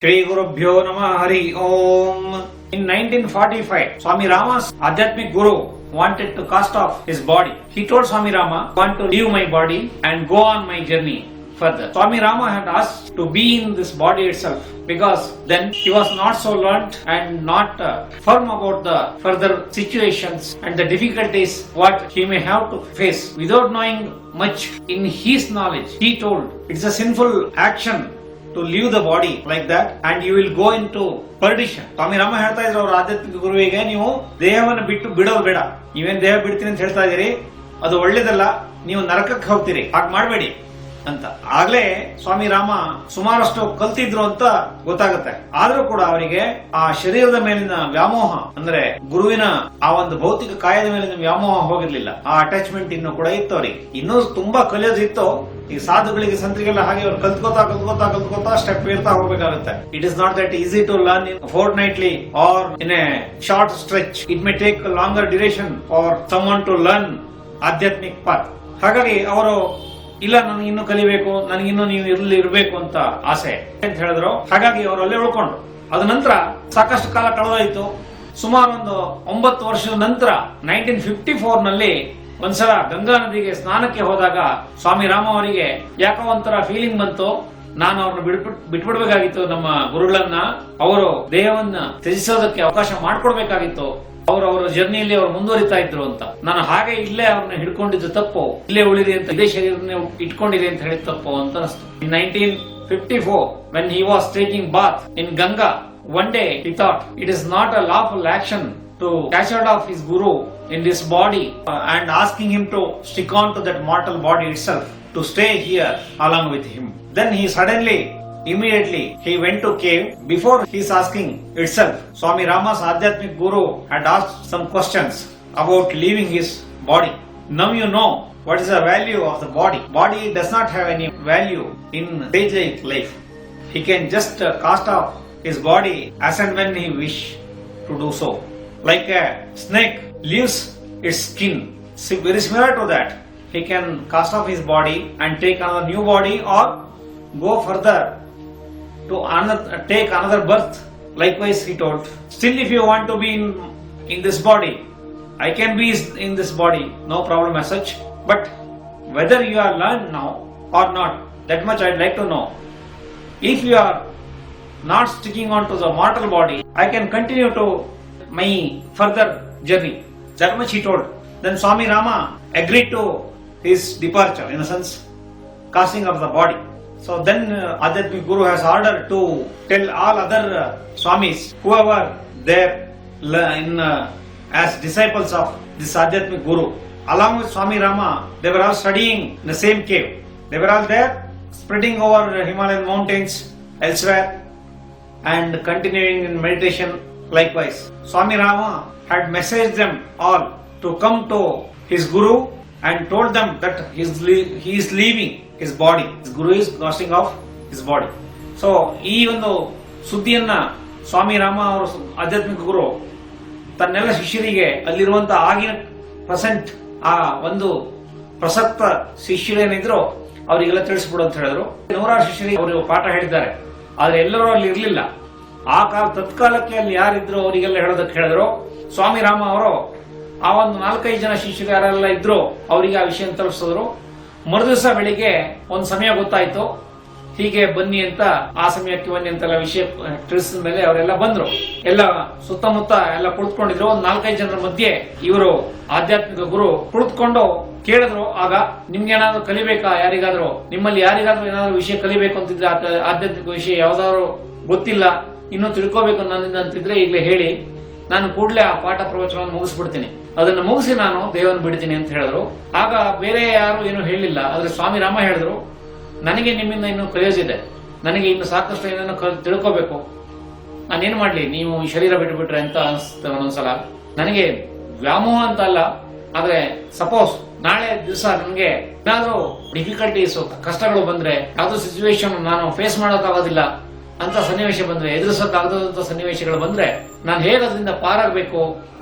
Shri Gurubhyo Namah Hari Om. In 1945, Swami Rama's Adhyatmic Guru wanted to cast off his body. He told Swami Rama, I want to leave my body and go on my journey further. Swami Rama had asked to be in this body itself because then he was not so learnt and not firm about the further situations and the difficulties what he may have to face. Without knowing much in his knowledge, he told, it's a sinful action to leave the body like that and you will go into perdition. ಸ್ವಾಮಿ ರಾಮ ಹೇಳ್ತಾ ಇದ್ರು ಅವ್ರ ಆಧ್ಯಾತ್ಮಿಕ ಗುರುವಿಗೆ, ನೀವು ದೇಹವನ್ನು ಬಿಡೋದು ಬೇಡ, ನೀವೇನ್ ದೇಹ ಬಿಡ್ತೀನಿ ಅಂತ ಹೇಳ್ತಾ ಇದೀರಿ, ಅದು ಒಳ್ಳೇದಲ್ಲ, ನೀವು ನರಕಕ್ಕೆ ಹೋಗ್ತೀರಿ, ಹಾಗೆ ಮಾಡಬೇಡಿ ಅಂತ. ಆಗ್ಲೇ ಸ್ವಾಮಿ ರಾಮ ಸುಮಾರಷ್ಟು ಕಲ್ತಿದ್ರು ಅಂತ ಗೊತ್ತಾಗುತ್ತೆ. ಆದ್ರೂ ಕೂಡ ಅವರಿಗೆ ಆ ಶರೀರದ ಮೇಲಿನ ವ್ಯಾಮೋಹ ಅಂದ್ರೆ ಗುರುವಿನ ಆ ಒಂದು ಭೌತಿಕ ಕಾಯದ ಮೇಲಿನ ವ್ಯಾಮೋಹ ಹೋಗಿರ್ಲಿಲ್ಲ. ಆ ಅಟ್ಯಾಚ್ಮೆಂಟ್ ಇನ್ನೂ ಕೂಡ ಇತ್ತು ಅವರಿಗೆ. ಇನ್ನೂ ತುಂಬಾ ಕಲಿಯೋದಿತ್ತು. ಈ ಸಾಧುಗಳಿಗೆ ಸಂತರಿಗೆಲ್ಲ ಹಾಗೆ ಅವ್ರು ಕಲ್ತ್ಕೋತಾ ಸ್ಟೆಪ್ ಇರ್ತಾ ಹೋಗ್ಬೇಕಾಗುತ್ತೆ. It is not that easy to learn in ಫೋರ್ಟ್ನೈಟ್ಲಿ R in a short stretch. It may take longer duration for someone to learn ಆಧ್ಯಾತ್ಮಿಕ್ path. ಹಾಗಾಗಿ ಅವರು ಇಲ್ಲ, ನನಗೆ ಇನ್ನೂ ಕಲಿಬೇಕು, ನನಗಿನ್ನೂ ನೀವು ಇರ್ಬೇಕು ಅಂತ ಆಸೆ ಅಂತ ಹೇಳಿದ್ರು. ಹಾಗಾಗಿ ಅವರು ಅಲ್ಲೇ ಉಳ್ಕೊಂಡ್ರು. ಅದ ನಂತರ ಸಾಕಷ್ಟು ಕಾಲ ಕಳೆದಾಯಿತು. ಸುಮಾರು ಒಂದು 9 ವರ್ಷದ ನಂತರ 1954 ನಲ್ಲಿ ಒಂದ್ಸಲ ಗಂಗಾ ನದಿಗೆ ಸ್ನಾನಕ್ಕೆ ಹೋದಾಗ ಸ್ವಾಮಿ ರಾಮ ಅವರಿಗೆ ಯಾಕೋ ಒಂಥರ ಫೀಲಿಂಗ್ ಬಂತು, ನಾನು ಅವ್ರನ್ನ ಬಿಟ್ಬಿಡ್ಬೇಕಾಗಿತ್ತು, ನಮ್ಮ ಗುರುಗಳನ್ನ, ಅವರು ದೇಹವನ್ನ ತ್ಯಜಿಸೋದಕ್ಕೆ ಅವಕಾಶ ಮಾಡ್ಕೊಡ್ಬೇಕಾಗಿತ್ತು, ಅವರ ಜರ್ನಿಯಲ್ಲಿ ಅವರು ಮುಂದುವರಿತಾ ಇದ್ರು ಅಂತ. ನಾನು ಹಾಗೆ ಇಲ್ಲೇ ಅವ್ರನ್ನ ಹಿಡ್ಕೊಂಡಿದ್ದು ತಪ್ಪು, ಇಲ್ಲೇ ಉಳಿದೆ ಅಂತ, ಇದೇ ಶರೀರನೇ ಇಟ್ಕೊಂಡಿದೆ ಅಂತ ಹೇಳಿದ ತಪ್ಪು ಅಂತ ಅನಿಸ್ತು. In 1954, when he was taking bath in Ganga, one day he thought it is not a lawful action to catch out of his guru in this body and asking him to stick on to that mortal body itself, to stay here along with him. Then he immediately he went to cave. Before his asking itself, Swami Rama's Adhyatmic Guru had asked some questions about leaving his body. Now you know what is the value of the body. Body does not have any value in daily life. He can just cast off his body as and when he wish to do so. Like a snake leaves its skin, very similar to that, he can cast off his body and take another new body or go further to take another birth. Likewise, he told, still if you want to be in this body, I can be in this body, no problem as such. But whether you are learned now or not, that much I'd like to know. If you are not sticking on to the mortal body, I can continue to my further journey. That much he told. Then Swami Rama agreed to his departure, in a sense, casting of the body. So then Adhyatmic Guru has ordered to tell all other Swamis, whoever there as disciples of this Adhyatmic Guru, along with Swami Rama, they were all studying in the same cave. They were all there, spreading over Himalayan mountains elsewhere and continuing in meditation. Likewise, Swami Rama had messaged them all to come to his Guru and told them that he is leaving his body. His Guru is casting off his body. So, ಈ ಒಂದು ಸುದ್ದಿಯನ್ನ ಸ್ವಾಮಿ ರಾಮ ಅವರು ಆಧ್ಯಾತ್ಮಿಕ ಗುರು ತನ್ನೆಲ್ಲ ಶಿಷ್ಯರಿಗೆ, ಅಲ್ಲಿರುವಂತಹ ಆಗಿನ present ಆ ಒಂದು ಪ್ರಸಕ್ತ ಶಿಷ್ಯರೇನಿದ್ರು ಅವರಿಗೆಲ್ಲ ತಿಳಿಸ್ಬಿಡು ಅಂತ ಹೇಳಿದ್ರು. 100 ಶಿಷ್ಯರಿಗೆ ಅವರು ಪಾಠ ಹೇಳಿದ್ದಾರೆ. ಆದ್ರೆ ಎಲ್ಲರೂ ಅಲ್ಲಿ ಇರ್ಲಿಲ್ಲ. ಆ ತತ್ಕಾಲಕ್ಕೆ ಅಲ್ಲಿ ಯಾರಿದ್ರು ಅವರಿಗೆಲ್ಲ ಹೇಳೋದಕ್ಕೆ ಹೇಳಿದ್ರು. ಸ್ವಾಮಿ ರಾಮ ಅವರು ಆ ಒಂದು 4-5 ಜನ ಶಿಷ್ಯರು ಯಾರೆಲ್ಲ ಇದ್ರು ಅವರಿಗೆ ಆ ವಿಷಯ ತಲುಪಿಸಿದ್ರು. ಮರುದಿವಸ ಬೆಳಿಗ್ಗೆ ಒಂದು ಸಮಯ ಗೊತ್ತಾಯ್ತು, ಹೀಗೆ ಬನ್ನಿ ಅಂತ, ಆ ಸಮಯಕ್ಕೆ ಬನ್ನಿ ಅಂತೆಲ್ಲ ವಿಷಯ ತಿಳಿಸಿದ ಮೇಲೆ ಅವರೆಲ್ಲ ಬಂದ್ರು. ಎಲ್ಲ ಸುತ್ತಮುತ್ತ ಎಲ್ಲ ಕುಳಿತುಕೊಂಡಿದ್ರು. ಒಂದು 4-5 ಜನರ ಮಧ್ಯೆ ಇವರು ಆಧ್ಯಾತ್ಮಿಕ ಗುರು ಕುಳಿತುಕೊಂಡು ಕೇಳಿದ್ರು, ಆಗ ನಿಮ್ಗೆ ಏನಾದ್ರು ಕಲಿಬೇಕಾ, ಯಾರಿಗಾದ್ರು ನಿಮ್ಮಲ್ಲಿ ಯಾರಿಗಾದ್ರೂ ಏನಾದ್ರು ವಿಷಯ ಕಲಿಬೇಕು ಅಂತಿದ್ರೆ, ಆಧ್ಯಾತ್ಮಿಕ ವಿಷಯ ಯಾವ್ದಾದ್ರು ಗೊತ್ತಿಲ್ಲ, ಇನ್ನೂ ತಿಳ್ಕೋಬೇಕು ನನ್ನಿಂದ ಅಂತಿದ್ರೆ ಈಗಲೇ ಹೇಳಿ, ನಾನು ಕೂಡಲೇ ಆ ಪಾಠ ಪ್ರವಚನವನ್ನು ಮುಗಿಸ್ಬಿಡ್ತೀನಿ, ಅದನ್ನು ಮುಗಿಸಿ ನಾನು ದೇವರನ್ನು ಬಿಡ್ತೀನಿ ಅಂತ ಹೇಳಿದ್ರು. ಆಗ ಬೇರೆ ಯಾರು ಏನು ಹೇಳಿಲ್ಲ. ಆದ್ರೆ ಸ್ವಾಮಿ ರಾಮ ಹೇಳಿದ್ರು, ನನಗೆ ನಿಮ್ಮಿಂದ ಇನ್ನು ಕಲಿಯೋದಿದೆ, ನನಗೆ ಇನ್ನು ಸಾಕಷ್ಟು ಏನೇನೋ ತಿಳ್ಕೋಬೇಕು, ನಾನೇನ್ ಮಾಡ್ಲಿ, ನೀವು ಈ ಶರೀರ ಬಿಟ್ಟುಬಿಟ್ರೆ ಅಂತ ಅನಿಸ್ತದೆ ಒಂದೊಂದ್ಸಲ. ನನಗೆ ವ್ಯಾಮೋಹ ಅಂತ ಅಲ್ಲ, ಆದ್ರೆ ಸಪೋಸ್ ನಾಳೆ ದಿವಸ ನನಗೆ ಏನಾದ್ರೂ ಡಿಫಿಕಲ್ಟೀಸ್, ಕಷ್ಟಗಳು ಬಂದ್ರೆ, ಯಾವ್ದೋ ಸಿಚುವೇಶನ್ ನಾನು ಫೇಸ್ ಮಾಡೋಕ್ಕಾಗೋದಿಲ್ಲ ಅಂತ ಸನ್ನಿವೇಶ ಬಂದ್ರೆ, ಎದುರಿಸೋಕ್ಕಾಗದಂತ ಸನ್ನಿವೇಶಗಳು ಬಂದ್ರೆ, ನಾನು ಹೇಗೆ ಅದರಿಂದ ಪಾರಾಗಬೇಕು,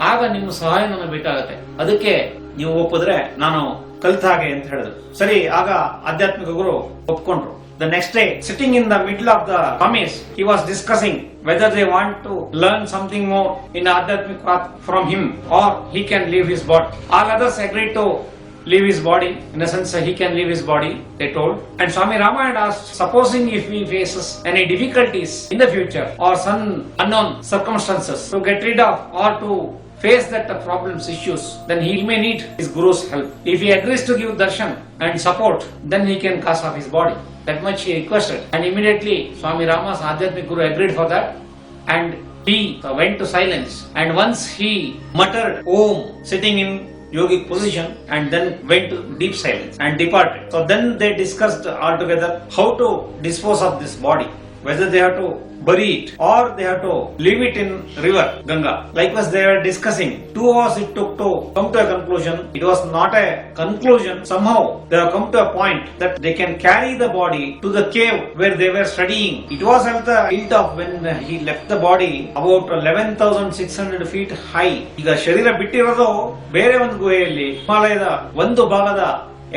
ಆಗ ನಿಮ್ಮ ಸಹಾಯ ನನಗೆ ಬೇಕಾಗತ್ತೆ. ಅದಕ್ಕೆ ನೀವು ಒಪ್ಪಿದ್ರೆ ನಾನು ಕಲಿತ ಹಾಗೆ ಅಂತ ಹೇಳಿದ್ರು. ಸರಿ, ಆಗ ಆಧ್ಯಾತ್ಮಿಕ ಗುರು ಒಪ್ಕೊಂಡ್ರು. The next day, sitting in the middle of the Swamis, he was discussing whether they want to learn something more in Adhyatmic path from him or he can leave his body. All others agreed to leave his body. In a sense, he can leave his body, they told. And Swami Rama had asked, supposing if he faces any difficulties in the future or some unknown circumstances to get rid of or to face that problems, issues, then he may need his Guru's help. If he agrees to give darshan and support, then he can cast off his body. That much he requested. And immediately Swami Rama's Adhyatmic Guru agreed for that. And he went to silence. And once he muttered Om, sitting in yogic position, and then went to deep silence and departed. So then they discussed altogether how to dispose of this body, whether they have to bury it or they have to leave it in river Ganga. Likewise, they were discussing. 2 hours it took to come to a conclusion. It was not a conclusion. Somehow they have come to a point that they can carry the body to the cave where they were studying. It was at the hilt of when he left the body about 11,600 feet high. ಈಗ ಶರೀರ ಬಿಟ್ಟಿರೋದು ಬೇರೆ ಒಂದು ಗುಹೆಯಲ್ಲಿ ಹಿಮಾಲಯದ ಒಂದು ಭಾಗದ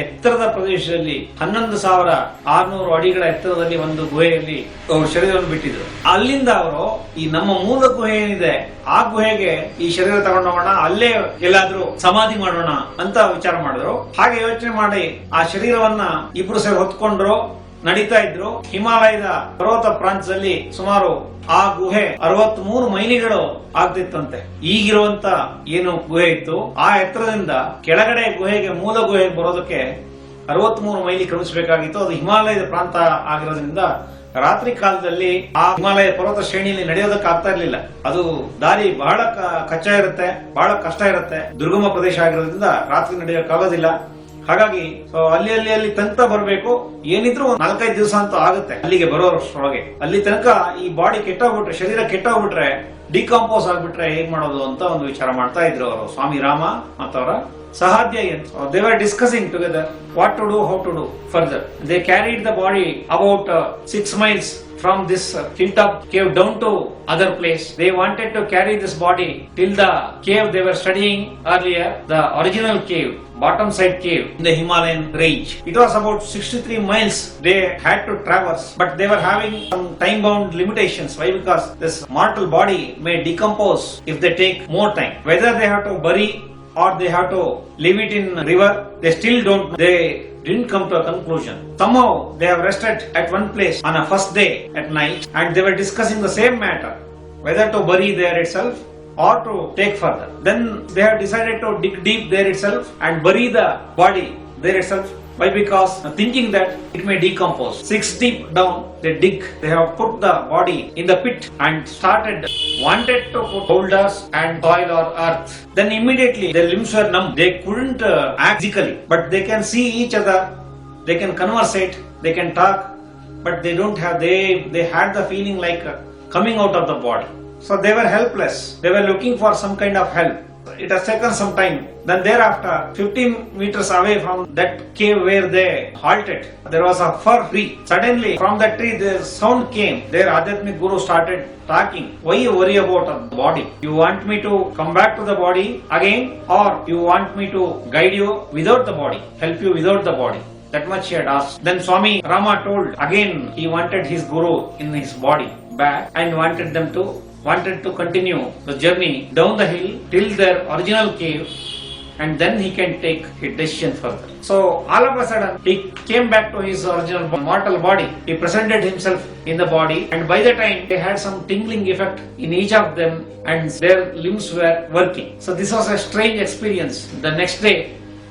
ಎತ್ತರದ ಪ್ರದೇಶದಲ್ಲಿ 11,600 ಅಡಿಗಳ ಎತ್ತರದಲ್ಲಿ ಒಂದು ಗುಹೆಯಲ್ಲಿ ಅವರು ಶರೀರವನ್ನು ಬಿಟ್ಟಿದ್ರು. ಅಲ್ಲಿಂದ ಅವರು ಈ ನಮ್ಮ ಮೂಲ ಗುಹೆ ಏನಿದೆ ಆ ಗುಹೆಗೆ ಈ ಶರೀರ ತಗೊಂಡು ಹೋಗೋಣ, ಅಲ್ಲೇ ಎಲ್ಲಾದ್ರೂ ಸಮಾಧಿ ಮಾಡೋಣ ಅಂತ ವಿಚಾರ ಮಾಡಿದ್ರು. ಹಾಗೆ ಯೋಚನೆ ಮಾಡಿ ಆ ಶರೀರವನ್ನ ಇಬ್ರು ಸೇರಿ ಹೊತ್ಕೊಂಡ್ರು, ನಡೀತಾ ಇದ್ರು. ಹಿಮಾಲಯದ ಪರ್ವತ ಪ್ರಾಂತ್ಯದಲ್ಲಿ ಸುಮಾರು ಆ ಗುಹೆ 63 ಮೈಲಿಗಳು ಆಗ್ತಿತ್ತಂತೆ. ಈಗಿರುವಂತ ಏನು ಗುಹೆ ಇತ್ತು ಆ ಎತ್ತರದಿಂದ ಕೆಳಗಡೆ ಗುಹೆಗೆ ಮೂಲ ಗುಹೆಗೆ ಬರೋದಕ್ಕೆ 63 ಮೈಲಿ ಕ್ರಮಿಸಬೇಕಾಗಿತ್ತು. ಅದು ಹಿಮಾಲಯದ ಪ್ರಾಂತ ಆಗಿರೋದ್ರಿಂದ ರಾತ್ರಿ ಕಾಲದಲ್ಲಿ ಆ ಹಿಮಾಲಯ ಪರ್ವತ ಶ್ರೇಣಿಯಲ್ಲಿ ನಡೆಯೋದಕ್ಕೆ ಆಗ್ತಾ ಇರ್ಲಿಲ್ಲ. ಅದು ದಾರಿ ಬಹಳ ಕಚ್ಚಾ ಇರುತ್ತೆ, ಬಹಳ ಕಷ್ಟ ಇರುತ್ತೆ, ದುರ್ಗಮ ಪ್ರದೇಶ ಆಗಿರೋದ್ರಿಂದ ರಾತ್ರಿ ನಡೆಯೋಕ್ಕಾಗೋದಿಲ್ಲ. ಹಾಗಾಗಿ ಅಲ್ಲಿ ತನಕ ಬರಬೇಕು, ಏನಿದ್ರು 4-5 ದಿವಸ ಅಂತ ಆಗುತ್ತೆ ಅಲ್ಲಿಗೆ ಬರೋರಷ್ಟರೊಳಗೆ. ಅಲ್ಲಿ ತನಕ ಈ ಬಾಡಿ ಕೆಟ್ಟೋಗ್ಬಿಟ್ರೆ, ಶರೀರ ಕೆಟ್ಟೋಗ್ಬಿಟ್ರೆ, ಡಿಕಂಪೋಸ್ ಆಗ್ಬಿಟ್ರೆ ಹೇಗ್ ಮಾಡೋದು ಅಂತ ಒಂದು ವಿಚಾರ ಮಾಡ್ತಾ ಇದ್ರು ಅವರು ಸ್ವಾಮಿ ರಾಮ ಮತ್ತವರ ಸಹಾಧ್ಯಾಯಿ ಅಂತ. They were discussing together what to do, how to do further. They carried the body about 6 miles from this hilltop cave down to other place. They wanted to carry this body till the cave they were studying earlier, the original cave, bottom side cave in the Himalayan range. It was about 63 miles they had to traverse, but they were having some time bound limitations. Why? Because this mortal body may decompose if they take more time. Whether they have to bury or they have to leave it in river, they still don't know. They didn't come to a conclusion. Somehow they have rested at one place on a first day at night, and they were discussing the same matter, whether to bury there itself or to take further. Then they have decided to dig deep there itself and bury the body there itself. Why? Because thinking that it may decompose. 6 deep down they dig. They have put the body in the pit and wanted to put boulders and soil or earth. Then immediately their limbs were numb. They couldn't act physically, but they can see each other. They can conversate. They can talk, but they don't have. They had the feeling like coming out of the body. So they were helpless. They were looking for some kind of help. It has taken some time. Then thereafter, 15 meters away from that cave where they halted, there was a fir tree. Suddenly, from that tree, the sound came. Their Adhyatmic Guru started talking. Why you worry about the body? You want me to come back to the body again, or you want me to guide you without the body, help you without the body? That much he had asked. Then Swami Rama told again he wanted his Guru in his body back and wanted to continue the journey down the hill till their original cave, and then he can take a decision further. So all of a sudden he came back to his original mortal body. He presented himself in the body, and by the time they had some tingling effect in each of them and their limbs were working. So this was a strange experience. The next day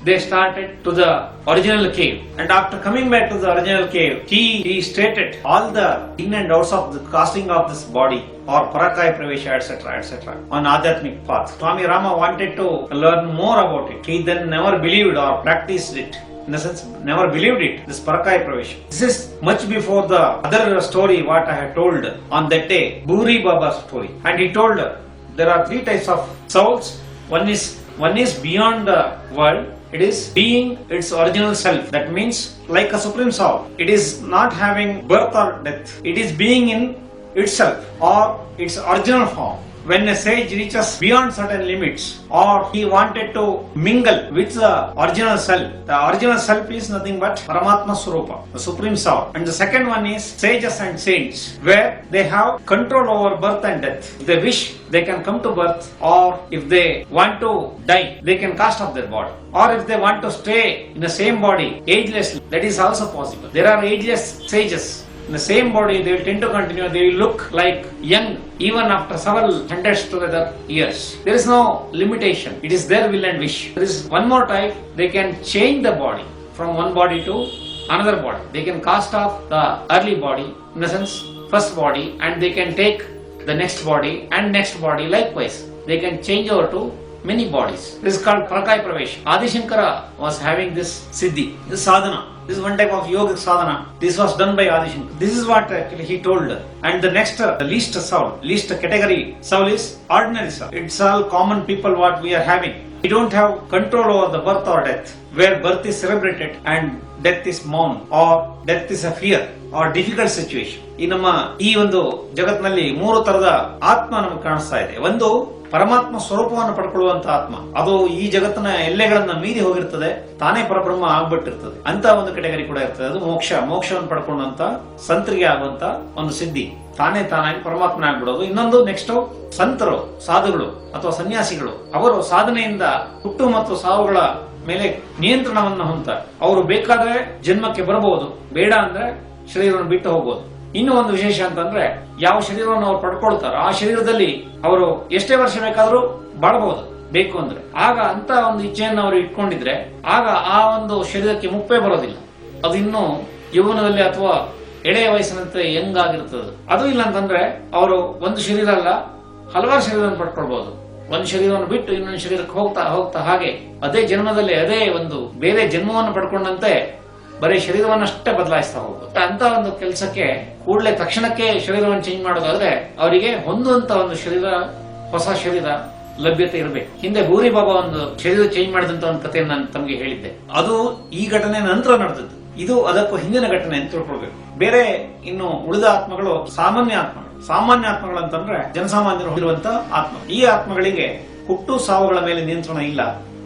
they started to the original cave, and after coming back to the original cave, he stated all the in and outs of the casting of this body or PARAKAYA, PRAVESHA, etc. on Adhyatmic path. Swami Rama wanted to learn more about it. He then never believed or practiced it. In the sense, never believed it, this PARAKAYA, PRAVESHA. This is much before the other story what I had told on that day, Buri Baba's story. And he told there are 3 types of souls. One is beyond the world. It is being its original self. That means like a supreme soul. It is not having birth or death. It is being in itself or its original form, when a sage reaches beyond certain limits, or he wanted to mingle with the original self. The original self is nothing but Paramatma Swarupa, the Supreme Soul. And the second one is sages and saints, where they have control over birth and death. If they wish, they can come to birth, or if they want to die, they can cast off their body. Or if they want to stay in the same body agelessly, that is also possible. There are ageless sages. In the same body, they will tend to continue. They will look like young even after several hundreds together years. There is no limitation. It is their will and wish. There is one more type. They can change the body from one body to another body. They can cast off the early body, in the sense first body, and they can take the next body and next body likewise. They can change over to many bodies. This is called PARAKAYA. Adi Shankara was having this siddhi, this sadhana. This is one type of yogic sadhana. This was done by Adi Shankara. This is what actually he told. And the next, the least soul, least category soul is ordinary soul. It's all common people what we are having. We don't have control over the birth or death, where birth is celebrated and death is mourned, or death is a fear or difficult situation. ಈ ನಮ್ಮ ಈ ಒಂದು ಜಗತ್ತಿನಲ್ಲಿ 3 ತರದ ಆತ್ಮ ನಮಗೆ ಕಾಣಿಸ್ತಾ ಇದೆ. ಒಂದು ಪರಮಾತ್ಮ ಸ್ವರೂಪವನ್ನು ಪಡ್ಕೊಳ್ಳುವಂತ ಆತ್ಮ, ಅದು ಈ ಜಗತ್ತಿನ ಎಲ್ಲೆಗಳನ್ನ ಮೀರಿ ಹೋಗಿರ್ತದೆ, ತಾನೇ ಪರಬ್ರಹ್ಮ ಆಗ್ಬಿಟ್ಟಿರ್ತದೆ. ಅಂತ ಒಂದು ಕೆಟಗರಿ ಕೂಡ ಇರ್ತದೆ. ಅದು ಮೋಕ್ಷವನ್ನು ಪಡ್ಕೊಂಡಂತ ಸಂತರಿಗೆ ಆಗುವಂತ ಒಂದು ಸಿದ್ಧಿ, ತಾನಾಗಿ ಪರಮಾತ್ಮನ ಆಗ್ಬಿಡೋದು. ಇನ್ನೊಂದು ನೆಕ್ಸ್ಟ್ ಸಂತರು, ಸಾಧುಗಳು ಅಥವಾ ಸನ್ಯಾಸಿಗಳು, ಅವರು ಸಾಧನೆಯಿಂದ ಹುಟ್ಟು ಮತ್ತು ಸಾವುಗಳ ಮೇಲೆ ನಿಯಂತ್ರಣವನ್ನು ಹೊಂದ್ತಾರೆ. ಅವರು ಬೇಕಾದ್ರೆ ಜನ್ಮಕ್ಕೆ ಬರಬಹುದು, ಬೇಡ ಅಂದ್ರೆ ಶರೀರವನ್ನು ಬಿಟ್ಟು ಹೋಗಬಹುದು. ಇನ್ನು ಒಂದು ವಿಶೇಷ ಅಂತಂದ್ರೆ, ಯಾವ ಶರೀರವನ್ನು ಅವ್ರು ಪಡ್ಕೊಳ್ತಾರೋ ಆ ಶರೀರದಲ್ಲಿ ಅವರು ಎಷ್ಟೇ ವರ್ಷ ಬೇಕಾದ್ರೂ ಬಾಳಬಹುದು ಬೇಕು ಅಂದ್ರೆ. ಆಗ ಅಂತ ಒಂದು ಇಚ್ಛೆಯನ್ನು ಅವರು ಇಟ್ಕೊಂಡಿದ್ರೆ ಆಗ ಆ ಒಂದು ಶರೀರಕ್ಕೆ ಮುಪ್ಪೇ ಬರೋದಿಲ್ಲ. ಅದು ಇನ್ನು ಯೌವನದಲ್ಲಿ ಅಥವಾ ಎಳೆಯ ವಯಸ್ಸಿನಂತೆ ಹೆಂಗಾಗಿರ್ತದೆ. ಅದು ಇಲ್ಲ ಅಂತಂದ್ರೆ ಅವರು ಒಂದು ಶರೀರ ಅಲ್ಲ, ಹಲವಾರು ಶರೀರವನ್ನು ಪಡ್ಕೊಳ್ಬಹುದು. ಒಂದು ಶರೀರವನ್ನು ಬಿಟ್ಟು ಇನ್ನೊಂದು ಶರೀರಕ್ಕೆ ಹೋಗ್ತಾ ಹೋಗ್ತಾ ಹಾಗೆ ಅದೇ ಜನ್ಮದಲ್ಲಿ ಅದೇ ಒಂದು ಬೇರೆ ಜನ್ಮವನ್ನು ಪಡ್ಕೊಂಡಂತೆ ಬರೀ ಶರೀರವನ್ನಷ್ಟೇ ಬದಲಾಯಿಸ್ತಾ ಹೋಗುತ್ತೆ. ಅಂತ ಒಂದು ಕೆಲಸಕ್ಕೆ ಕೂಡಲೇ ತಕ್ಷಣಕ್ಕೆ ಶರೀರವನ್ನು ಚೇಂಜ್ ಮಾಡೋದಾದ್ರೆ ಅವರಿಗೆ ಹೊಂದುವಂತ ಒಂದು ಶರೀರ, ಹೊಸ ಶರೀರ ಲಭ್ಯತೆ ಇರಬೇಕು. ಹಿಂದೆ ಭೂರಿ ಬಾಬಾ ಒಂದು ಶರೀರ ಚೇಂಜ್ ಮಾಡಿದಂತ ಒಂದು ಕಥೆಯನ್ನು ನಾನು ತಮಗೆ ಹೇಳಿದ್ದೆ. ಅದು ಈ ಘಟನೆ ನಂತರ ನಡೆದದ್ದು. ಇದು ಅದಕ್ಕೂ ಹಿಂದಿನ ಘಟನೆ ಅಂತ ತಿಳ್ಕೊಳ್ಬೇಕು. ಬೇರೆ ಇನ್ನು ಉಳಿದ ಆತ್ಮಗಳು ಸಾಮಾನ್ಯ ಆತ್ಮಗಳು ಅಂತಂದ್ರೆ ಜನಸಾಮಾನ್ಯರು ಹೊಂದಿರುವಂತ ಆತ್ಮ. ಈ ಆತ್ಮಗಳಿಗೆ ಹುಟ್ಟು ಸಾವುಗಳ ಮೇಲೆ ನಿಯಂತ್ರಣ ಇಲ್ಲ.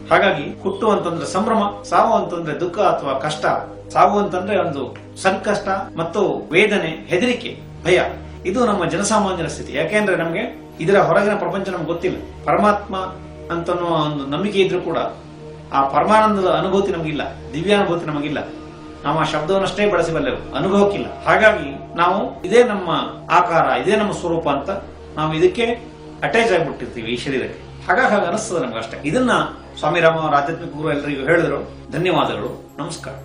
ಹಾಗಾಗಿ ಹುಟ್ಟು ಅಂತಂದ್ರೆ ಸಂಭ್ರಮ, ಸಾವು ಅಂತಂದ್ರೆ ದುಃಖ ಅಥವಾ ಕಷ್ಟ. ಸಾವು ಅಂತಂದ್ರೆ ಒಂದು ಸಂಕಷ್ಟ ಮತ್ತು ವೇದನೆ, ಹೆದರಿಕೆ, ಭಯ. ಇದು ನಮ್ಮ ಜನಸಾಮಾನ್ಯರ ಸ್ಥಿತಿ. ಯಾಕೆಂದ್ರೆ ನಮ್ಗೆ ಇದರ ಹೊರಗಿನ ಪ್ರಪಂಚ ನಮ್ಗೆ ಗೊತ್ತಿಲ್ಲ. ಪರಮಾತ್ಮ ಅಂತನೋ ಒಂದು ನಂಬಿಕೆ ಇದ್ರೂ ಕೂಡ ಆ ಪರಮಾನಂದದ ಅನುಭೂತಿ ನಮಗಿಲ್ಲ, ದಿವ್ಯಾನುಭೂತಿ ನಮಗಿಲ್ಲ. ನಾವು ಆ ಶಬ್ದವನ್ನಷ್ಟೇ ಬಳಸಬಲ್ಲೆವು, ಅನುಭವಕ್ಕಿಲ್ಲ. ಹಾಗಾಗಿ ನಾವು ಇದೇ ನಮ್ಮ ಆಕಾರ, ಇದೇ ನಮ್ಮ ಸ್ವರೂಪ ಅಂತ ನಾವು ಇದಕ್ಕೆ ಅಟ್ಯಾಚ್ ಆಗಿಬಿಟ್ಟಿರ್ತೀವಿ, ಈ ಶರೀರಕ್ಕೆ. ಹಾಗಾಗಿ ಅನಿಸ್ತದೆ ನಮ್ಗೆ ಅಷ್ಟೇ. ಇದನ್ನ ಸ್ವಾಮಿ ರಾಮ ಅವರ ಆಧ್ಯಾತ್ಮಿಕ ಗುರು ಎಲ್ಲರಿಗೂ ಹೇಳಿದ್ರು. ಧನ್ಯವಾದಗಳು. ನಮಸ್ಕಾರ.